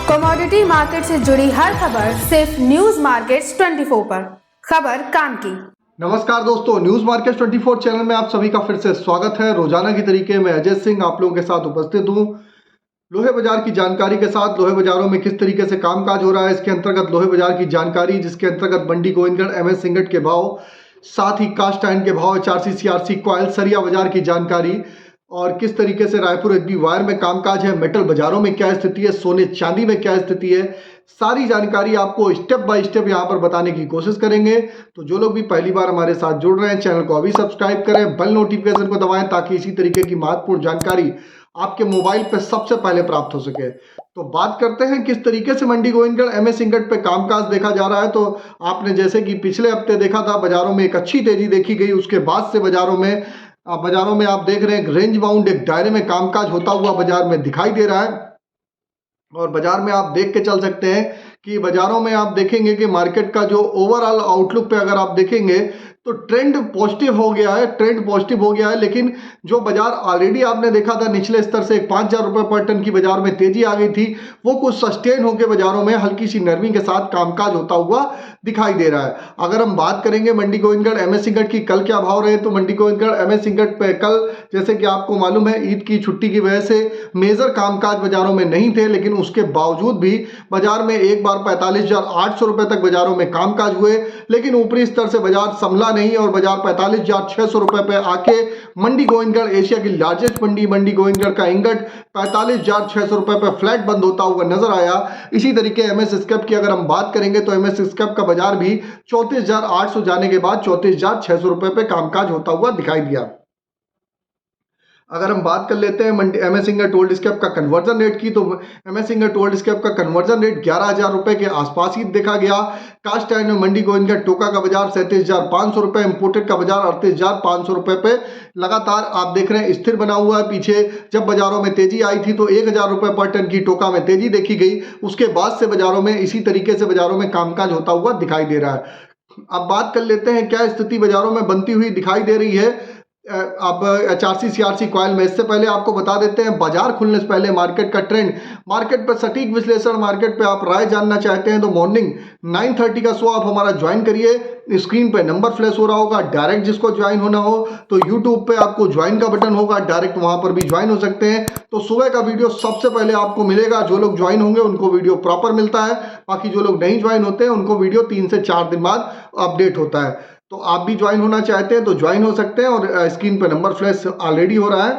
Commodity market से जुड़ी हर खबर सिर्फ न्यूज मार्केट्स 24 पर। खबर काम की। नमस्कार दोस्तों, न्यूज मार्केट 24 चैनल में आप सभी का फिर से स्वागत है। रोजाना की तरीके में अजय सिंह आप लोगों के साथ उपस्थित हूं। लोहे बाजार की जानकारी के साथ लोहे बाजारों में किस तरीके से कामकाज हो रहा है, इसके अंतर्गत लोहे बाजार की जानकारी, जिसके अंतर्गत मंडी गोविंदगढ़ एमएस इंगट के भाव, साथ ही कास्ट आयरन के भाव, HRC CRC कॉयल, सरिया बाजार की जानकारी और किस तरीके से रायपुर HB वायर में कामकाज है, मेटल बाजारों में क्या स्थिति है, सोने चांदी में क्या स्थिति है, सारी जानकारी आपको स्टेप बाय स्टेप यहां पर बताने की कोशिश करेंगे। तो जो लोग भी पहली बार हमारे साथ जुड़ रहे हैं, चैनल को अभी सब्सक्राइब करें, बेल नोटिफिकेशन को दबाएं ताकि इसी तरीके की महत्वपूर्ण जानकारी आपके मोबाइल पर सबसे पहले प्राप्त हो सके। तो बात करते हैं किस तरीके से मंडी गोविंदगढ़ एमएस इंगट पे कामकाज देखा जा रहा है। तो आपने जैसे कि पिछले हफ्ते देखा था, बाजारों में एक अच्छी तेजी देखी गई, उसके बाद से बाजारों में आप देख रहे हैं रेंज बाउंड एक दायरे में कामकाज होता हुआ बाजार में दिखाई दे रहा है। और बाजार में आप देख के चल सकते हैं कि बाजारों में आप देखेंगे कि मार्केट का जो ओवरऑल आउटलुक पे अगर आप देखेंगे तो ट्रेंड पॉजिटिव हो गया है, लेकिन जो बाजार ऑलरेडी आपने देखा था निचले स्तर से 5,000 रुपए पर टन की बाजार में तेजी आ गई थी, वो कुछ सस्टेन होकर बाजारों में हल्की सी नरमी के साथ कामकाज होता हुआ दिखाई दे रहा है। अगर हम बात करेंगे मंडी गोविंदगढ़ एमएस इंगट की कल क्या भाव रहे, तो मंडी गोविंदगढ़ एमएस इंगट पे कल, जैसे कि आपको मालूम है, ईद की छुट्टी की वजह से मेजर कामकाज बाजारों में नहीं थे, लेकिन उसके बावजूद भी बाजार में एक बार 45,800 रुपए तक बाजारों में कामकाज हुए, लेकिन ऊपरी स्तर से बाजार संभला नहीं और बाजार 45,600 रुपए पे आके मंडी गोविंदगढ़ एशिया की लार्जेस्ट मंडी गोविंदगढ़ का इंगट 45,600 रुपए पे फ्लैट बंद होता हुआ नजर आया। इसी तरीके एमएस स्क्रैप की अगर हम बात करेंगे तो एमएस स्क्रैप का बाजार भी 34,800 जाने के बाद 34,600 रुपए पे कामकाज होता हुआ दिखाई दिया। अगर हम बात कर लेते हैं मंडी एमएस इंगट ओल्ड स्क्रैप का कन्वर्जन रेट की, तो एमएस इंगट ओल्ड स्क्रैप का कन्वर्जन रेट 11,000 रुपए के आसपास ही देखा गया। कास्ट आयरन में मंडी गोविंदगढ़ टोका का बाजार 37,500 रुपए, इंपोर्टेड का बाजार 38,500 रुपए पे लगातार आप देख रहे हैं स्थिर बना हुआ है। पीछे जब बाजारों में तेजी आई थी तो 1,000 रुपए पर टन की टोका में तेजी देखी गई, उसके बाद से बाजारों में इसी तरीके से बाजारों में कामकाज होता हुआ दिखाई दे रहा है। अब बात कर लेते हैं क्या स्थिति बाजारों में बनती हुई दिखाई दे रही है। अब HRC CRC कॉयल में इससे पहले आपको बता देते हैं बाजार खुलने से पहले मार्केट का ट्रेंड, मार्केट पर सटीक विश्लेषण, मार्केट पे आप राय जानना चाहते हैं तो मॉर्निंग 9:30 का शो आप हमारा ज्वाइन करिए। स्क्रीन पे नंबर फ्लैश हो रहा होगा, डायरेक्ट जिसको ज्वाइन होना हो तो यूट्यूब पे आपको ज्वाइन का बटन होगा, डायरेक्ट वहां पर भी ज्वाइन हो सकते हैं। तो सुबह का वीडियो सबसे पहले आपको मिलेगा। जो लोग ज्वाइन होंगे उनको वीडियो प्रॉपर मिलता है, बाकी जो लोग नहीं ज्वाइन होते हैं उनको वीडियो 3 से 4 दिन बाद अपडेट होता है। तो आप भी ज्वाइन होना चाहते हैं तो ज्वाइन हो सकते हैं और स्क्रीन पर नंबर फ्लैश ऑलरेडी हो रहा है।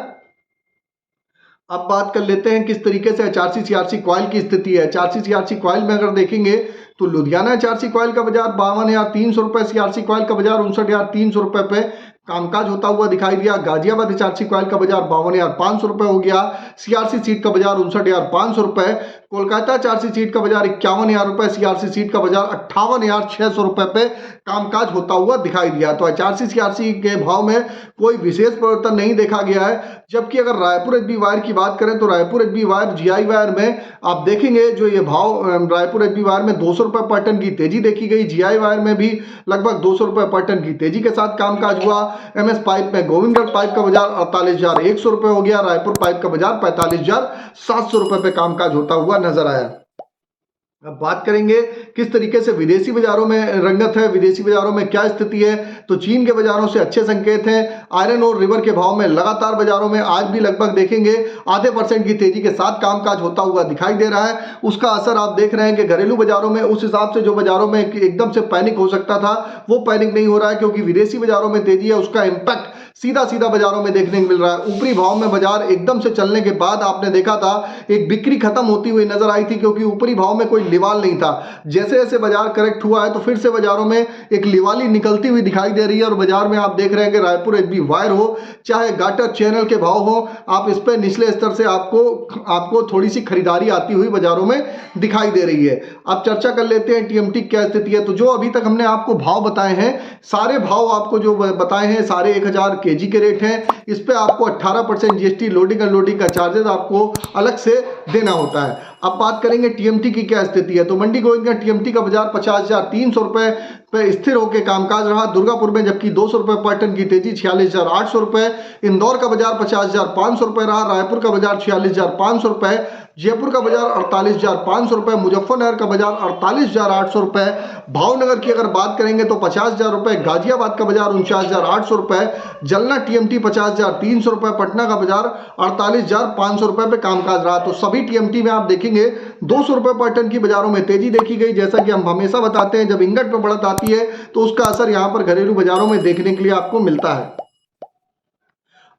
अब बात कर लेते हैं किस तरीके से HRC CRC कॉयल की स्थिति है। HRC CRC कॉयल में अगर देखेंगे तो लुधियाना HRC कॉयल का बाजार 52,300 रुपए, CRC कॉयल का बाजार 59,300 रुपए पे कामकाज होता हुआ दिखाई दिया। गाजियाबाद HRC कॉयल का बाजार 52,500 रुपए हो गया, CRC सीट का बाजार 59,500 रुपए, कोलकाता HRC सीट का बाजार 51,000 रुपए, CRC सीट का बाजार 58,600 रुपए पे कामकाज होता हुआ दिखाई दिया। तो HRC CRC के भाव में कोई विशेष परिवर्तन नहीं देखा गया है। जबकि अगर रायपुर HB वायर की बात करें तो Raipur HB wire GI wire में आप देखेंगे जो ये भाव, रायपुर HB वायर में 200 रुपए पर टन की तेजी देखी गई, GI वायर में भी लगभग 200 रुपए पर टन की तेजी के साथ कामकाज हुआ। एमएस पाइप में गोविंदगढ़ पाइप का बाजार 48,100 रुपए हो गया, रायपुर पाइप का बाजार 45,700 रुपए पे कामकाज होता हुआ नजर आया। अब बात करेंगे किस तरीके से विदेशी बाजारों में रंगत है, विदेशी बाजारों में क्या स्थिति है। तो चीन के बाजारों से अच्छे संकेत हैं। आयरन और रिवर के भाव में लगातार बाजारों में आज भी लगभग देखेंगे आधे % की तेजी के साथ कामकाज होता हुआ दिखाई दे रहा है। उसका असर आप देख रहे हैं कि घरेलू बाजारों में उस हिसाब से जो बाजारों में एकदम से पैनिक हो सकता था वो पैनिक नहीं हो रहा है, क्योंकि विदेशी बाजारों में तेजी है, उसका इंपैक्ट सीधा बाजारों में देखने को मिल रहा है। ऊपरी भाव में बाजार एकदम से चलने के बाद आपने देखा था एक बिक्री खत्म होती हुई नजर आई थी, क्योंकि ऊपरी भाव में कोई लिवाल नहीं था। जैसे जैसे बाजार करेक्ट हुआ है तो फिर से बाजारों में एक लिवाली निकलती हुई दिखाई दे रही है। और बाजार में आप देख रहे हैं कि रायपुर HB वायर हो चाहे गाटर चैनल के भाव हो, आप इस पे निचले स्तर से आपको थोड़ी सी खरीदारी आती हुई बाजारों में दिखाई दे रही है। अब चर्चा कर लेते हैं TMT क्या स्थिति है। तो जो अभी तक हमने आपको भाव बताए हैं, सारे भाव आपको जो बताए हैं सारे 1000 kg के रेट हैं। इस पे आपको 18% GST लोडिंग अनलोडिंग का चार्जेस आपको अलग से देना होता है। अब बात करेंगे TMT की क्या स्थिति है। तो मंडी गोविंदगढ़ TMT का बाजार 50,300 रुपए, पे स्थिर होकर कामकाज रहा। दुर्गापुर में जबकि 200 रुपए पर टन की तेजी 46,800 रुपए। इंदौर का बाजार 50,500 रुपए रहा। रायपुर का बाजार 46,500 रुपए। जयपुर का बाजार 48,500 रुपए। मुजफ्फरनगर का बाजार 48,800 रुपए। भावनगर की अगर बात करेंगे तो 50,000 रुपए। गाजियाबाद का बाजार 49,800 रुपए। जलना टीएमटी 50,300 रुपए। पटना का बाजार 48,500 रुपए पे कामकाज रहा। तो सभी टीएमटी में आप देखेंगे 200 रुपए पर टन की बाजारों में तेजी देखी गई। जैसा कि हम हमेशा बताते हैं, जब इंगट पर बढ़त आती है तो उसका असर यहां पर घरेलू बाजारों में देखने के लिए आपको मिलता है।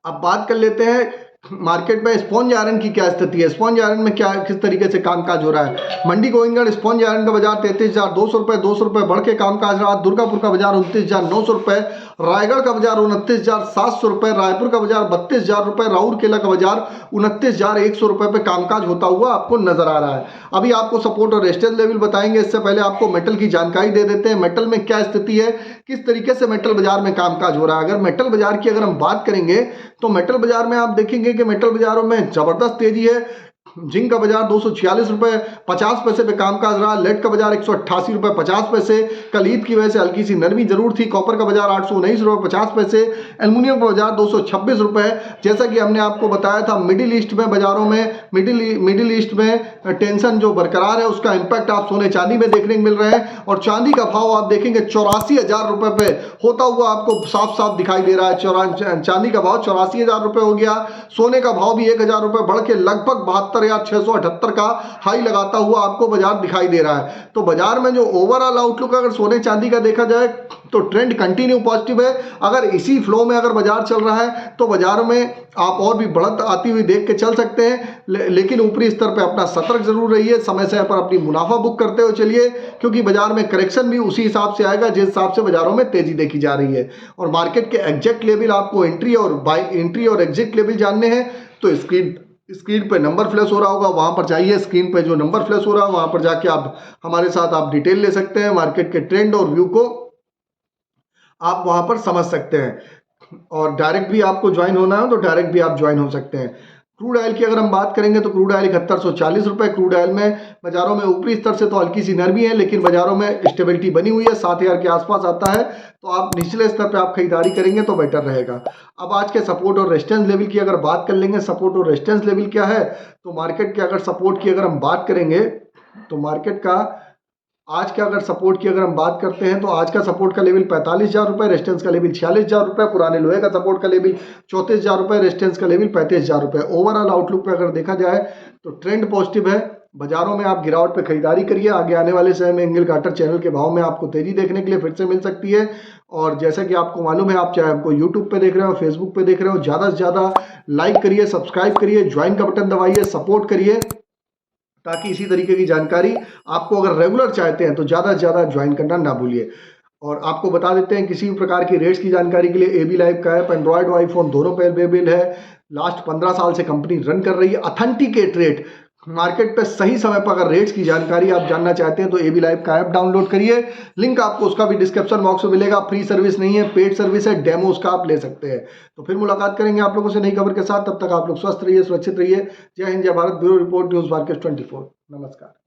अब बात कर लेते हैं मार्केट में स्पॉन्ज आयरन की क्या स्थिति है। स्पॉन्ज आयरन में क्या किस तरीके से कामकाज हो रहा है। मंडी गोविंदगढ़ स्पॉन्ज आयरन का बाजार 33,200 रुपए 200 रुपए बढ़ के कामकाज रहा। दुर्गापुर का बाजार 29,900 रुपए। रायगढ़ का बाजार 29,700 रुपए। रायपुर का बाजार 32,000 रुपए। राउरकेला का बाजार 29,100 रुपए पे कामकाज होता हुआ आपको नजर आ रहा है। अभी आपको सपोर्ट और रेजिस्टेंस लेवल बताएंगे, इससे पहले आपको मेटल की जानकारी दे देते हैं। मेटल में क्या स्थिति है, किस तरीके से मेटल बाजार में कामकाज हो रहा है। अगर मेटल बाजार की अगर हम बात करेंगे तो मेटल बाजार में आप देखेंगे कि मेटल बाजारों में जबरदस्त तेजी है। जिंक का बाजार 246 रुपए 50 पैसे पे कामकाज रहा। लेड का बाजार 188 रुपए 50 पैसे। कल ईद की वजह से हल्की सी नरमी जरूर थी। कॉपर का बाजार 819 रुपए 50 पैसे। एल्युमिनियम का बाजार 226 रुपए। जैसा कि हमने आपको बताया था, मिडिल ईस्ट में बाजारों में मिडिल ईस्ट में टेंशन जो बरकरार है उसका इंपैक्ट आप सोने चांदी में देखने को मिल रहे हैं। और चांदी का भाव आप देखेंगे 84,000 रुपए पे होता हुआ आपको साफ साफ दिखाई दे रहा है। चांदी का भाव 84,000 रुपए हो गया। सोने का भाव भी 1,000 रुपए बढ़ के लगभग 72,678 का हाई लगाता हुआ आपको बाजार दिखाई दे रहा है। तो बाजार में जो ओवरऑल आउटलुक अगर सोने चांदी का देखा जाए तो ट्रेंड कंटिन्यू पॉजिटिव है। अगर इसी फ्लो में अगर बाजार चल रहा है तो बाजार में आप और भी बढ़त आती हुई देख के चल सकते हैं, लेकिन ऊपरी स्तर पे अपना सतर्क जरूर रहिए। समय समय पर अपनी मुनाफा बुक करते हुए चलिए, क्योंकि बाजार में करेक्शन भी उसी हिसाब से आएगा जिस हिसाब से बाजारों में तेजी देखी जा रही है। और मार्केट के एग्जैक्ट लेवल आपको एंट्री और एग्जिट लेवल जानने हैं तो स्क्रीन पे नंबर फ्लैश हो रहा होगा, वहां पर जाइए। स्क्रीन पे जो नंबर फ्लैश हो रहा है वहां पर जाके आप हमारे साथ आप डिटेल ले सकते हैं। मार्केट के ट्रेंड और व्यू को आप वहां पर समझ सकते हैं। और डायरेक्ट भी आपको ज्वाइन होना है तो डायरेक्ट भी आप ज्वाइन हो सकते हैं। क्रूड ऑयल की अगर हम बात करेंगे तो क्रूड ऑयल 7140 रुपए। क्रूड ऑयल में बाजारों में ऊपरी स्तर से तो हल्की सी नरमी है, लेकिन बाजारों में स्टेबिलिटी बनी हुई है। 7,000 के आसपास आता है तो आप निचले स्तर पे आप खरीदारी करेंगे तो बेटर रहेगा। अब आज के सपोर्ट और रेजिस्टेंस लेवल की अगर बात कर लेंगे, सपोर्ट और रेजिस्टेंस लेवल क्या है तो मार्केट के अगर सपोर्ट की अगर हम बात करेंगे तो मार्केट का आज का अगर सपोर्ट की अगर हम बात करते हैं तो आज का सपोर्ट का लेवल 45,000 रुपए, रेजिस्टेंस का लेवल 46,000 रुपए। पुराने लोहे का सपोर्ट का लेवल 34,000 रुपए, रेजिस्टेंस का लेवल 35,000 रुपए। ओवरऑल आउटलुक पे अगर देखा जाए तो ट्रेंड पॉजिटिव है। बाजारों में आप गिरावट पे खरीदारी करिए। आगे आने वाले समय में एंगल गाटर चैनल के भाव में आपको तेजी देखने के लिए फिर से मिल सकती है। और जैसा कि आपको मालूम है, आप चाहे हमको यूट्यूब पे देख रहे हो, फेसबुक पे देख रहे हो, ज़्यादा से ज़्यादा लाइक करिए, सब्सक्राइब करिए, ज्वाइन का बटन दबाइए, सपोर्ट करिए, ताकि इसी तरीके की जानकारी आपको अगर रेगुलर चाहते हैं तो ज़्यादा से ज़्यादा ज्वाइन करना ना भूलिए। और आपको बता देते हैं किसी भी प्रकार की रेट्स की जानकारी के लिए AB लाइव का ऐप एंड्रॉयड और आईफोन दोनों पे अवेलेबल है। लास्ट 15 साल से कंपनी रन कर रही है। ऑथेंटिकेट रेट मार्केट पे सही समय पर अगर रेट्स की जानकारी आप जानना चाहते हैं तो AB लाइव का ऐप डाउनलोड करिए। लिंक आपको उसका भी डिस्क्रिप्शन बॉक्स में मिलेगा। फ्री सर्विस नहीं है, पेड सर्विस है, डेमो उसका आप ले सकते हैं। तो फिर मुलाकात करेंगे आप लोगों से नई खबर के साथ। तब तक आप लोग स्वस्थ रहिए, सुरक्षित रहिए। जय हिंद, जय Bharat. Bureau report, news market 24। नमस्कार।